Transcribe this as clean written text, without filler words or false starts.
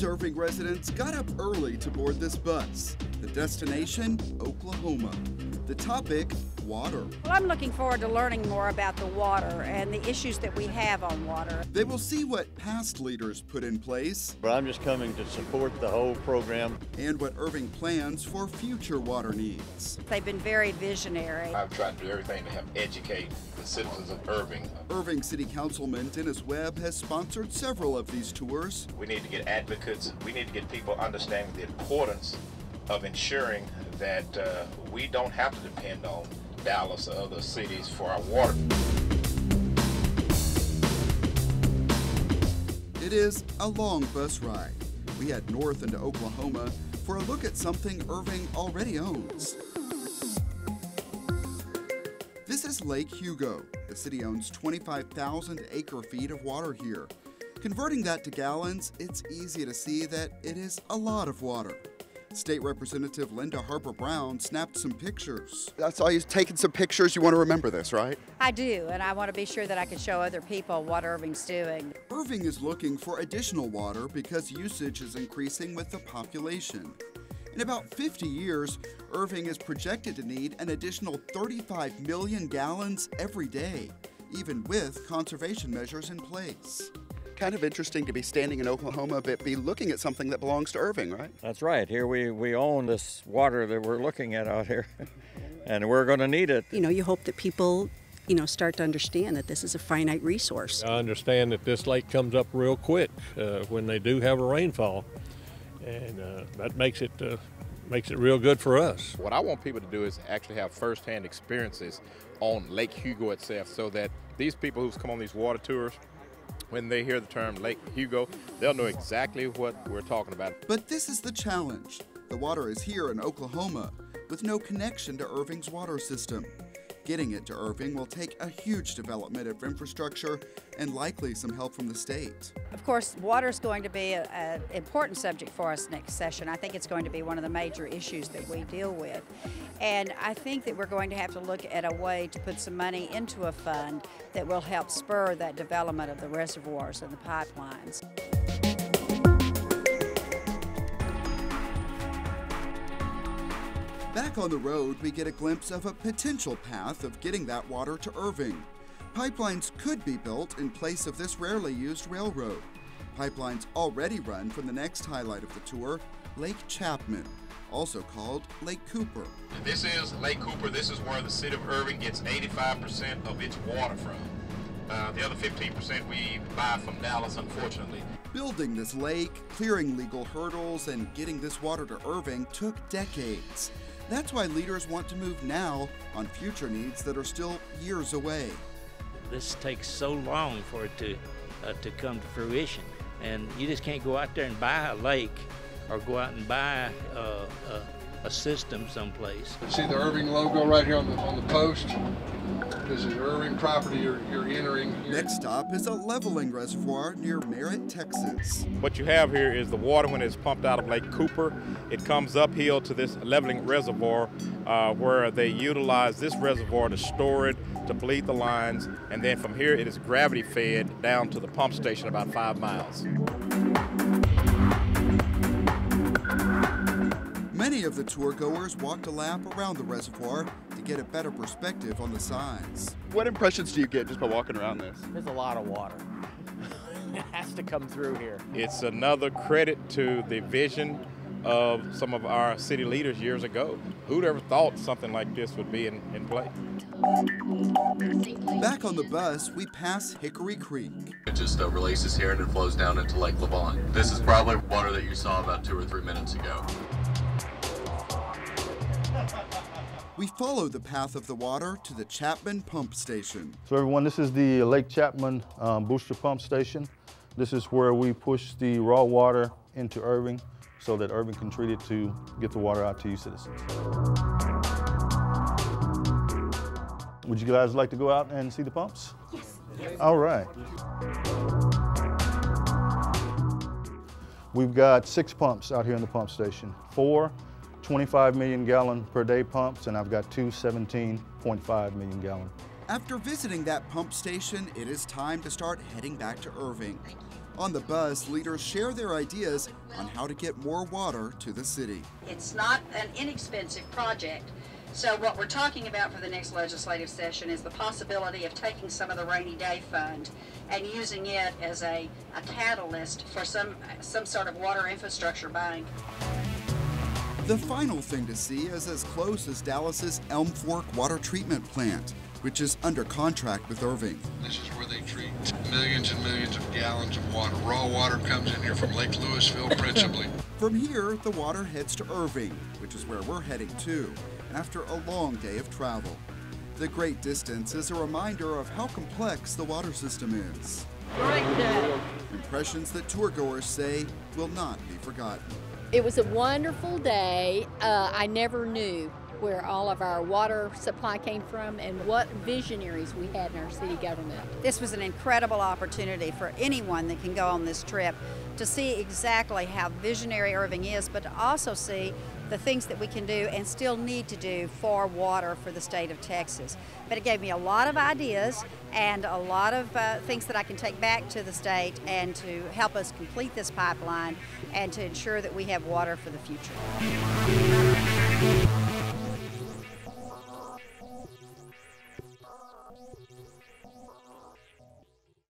Irving residents got up early to board this bus. The destination, Oklahoma. The topic, water. Well, I'm looking forward to learning more about the water and the issues that we have on water. They will see what past leaders put in place. But I'm just coming to support the whole program. And what Irving plans for future water needs. They've been very visionary. I've tried to do everything to help educate the citizens of Irving. Irving City Councilman Dennis Webb has sponsored several of these tours. We need to get advocates. We need to get people understanding the importance of ensuring that we don't have to depend on Dallas or other cities for our water. It is a long bus ride. We head north into Oklahoma for a look at something Irving already owns. This is Lake Hugo. The city owns 25,000 acre-feet of water here. Converting that to gallons, it's easy to see that it is a lot of water. State Representative Linda Harper Brown snapped some pictures. I saw you taking some pictures. You want to remember this, right? I do, and I want to be sure that I can show other people what Irving's doing. Irving is looking for additional water because usage is increasing with the population. In about 50 years, Irving is projected to need an additional 35 million gallons every day, even with conservation measures in place. Kind of interesting to be standing in Oklahoma, but be looking at something that belongs to Irving, right? That's right. Here we own this water that we're looking at out here, and we're going to need it. You know, you hope that people, start to understand that this is a finite resource. I understand that this lake comes up real quick when they do have a rainfall, and that makes it real good for us. What I want people to do is actually have firsthand experiences on Lake Hugo itself, so that these people who's come on these water tours, when they hear the term Lake Hugo, they'll know exactly what we're talking about. But this is the challenge. The water is here in Oklahoma, with no connection to Irving's water system. Getting it to Irving will take a huge development of infrastructure and likely some help from the state. Of course, water is going to be an important subject for us next session. I think it's going to be one of the major issues that we deal with. And I think that we're going to have to look at a way to put some money into a fund that will help spur that development of the reservoirs and the pipelines. Back on the road, we get a glimpse of a potential path of getting that water to Irving. Pipelines could be built in place of this rarely used railroad. Pipelines already run from the next highlight of the tour, Lake Chapman, also called Lake Cooper. This is Lake Cooper. This is where the city of Irving gets 85% of its water from. The other 15% we buy from Dallas, unfortunately. Building this lake, clearing legal hurdles, and getting this water to Irving took decades. That's why leaders want to move now on future needs that are still years away. This takes so long for it to come to fruition, and you just can't go out there and buy a lake or go out and buy a system someplace. See the Irving logo right here on the post? This is Irving property you're entering. Next stop is a leveling reservoir near Merritt, Texas. What you have here is the water when it's pumped out of Lake Cooper. It comes uphill to this leveling reservoir where they utilize this reservoir to store it, to bleed the lines, and then from here it is gravity fed down to the pump station about 5 miles. Many of the tour goers walked a lap around the reservoir to get a better perspective on the size. What impressions do you get just by walking around this? There's a lot of water. It has to come through here. It's another credit to the vision of some of our city leaders years ago. Who'd ever thought something like this would be in play? Back on the bus, we pass Hickory Creek. It just releases here and it flows down into Lake Levant. This is probably water that you saw about 2 or 3 minutes ago. We follow the path of the water to the Chapman pump station. So everyone, this is the Lake Chapman booster pump station. This is where we push the raw water into Irving so that Irving can treat it to get the water out to you citizens. Would you guys like to go out and see the pumps? Yes. All right. We've got 6 pumps out here in the pump station. 4 25 million gallon per day pumps, and I've got 2 17.5 million gallon. After visiting that pump station, it is time to start heading back to Irving. On the bus, leaders share their ideas on how to get more water to the city. It's not an inexpensive project. So what we're talking about for the next legislative session is the possibility of taking some of the rainy day fund and using it as a catalyst for some sort of water infrastructure bank. The final thing to see is as close as Dallas's Elm Fork water treatment plant, which is under contract with Irving. This is where they treat millions and millions of gallons of water. Raw water comes in here from Lake Louisville principally. From here, the water heads to Irving, which is where we're heading to, after a long day of travel. The great distance is a reminder of how complex the water system is. Great day. Impressions that tourgoers say will not be forgotten. It was a wonderful day. I never knew where all of our water supply came from and what visionaries we had in our city government. This was an incredible opportunity for anyone that can go on this trip to see exactly how visionary Irving is, but to also see the things that we can do and still need to do for water for the state of Texas. But it gave me a lot of ideas and a lot of things that I can take back to the state and to help us complete this pipeline and to ensure that we have water for the future.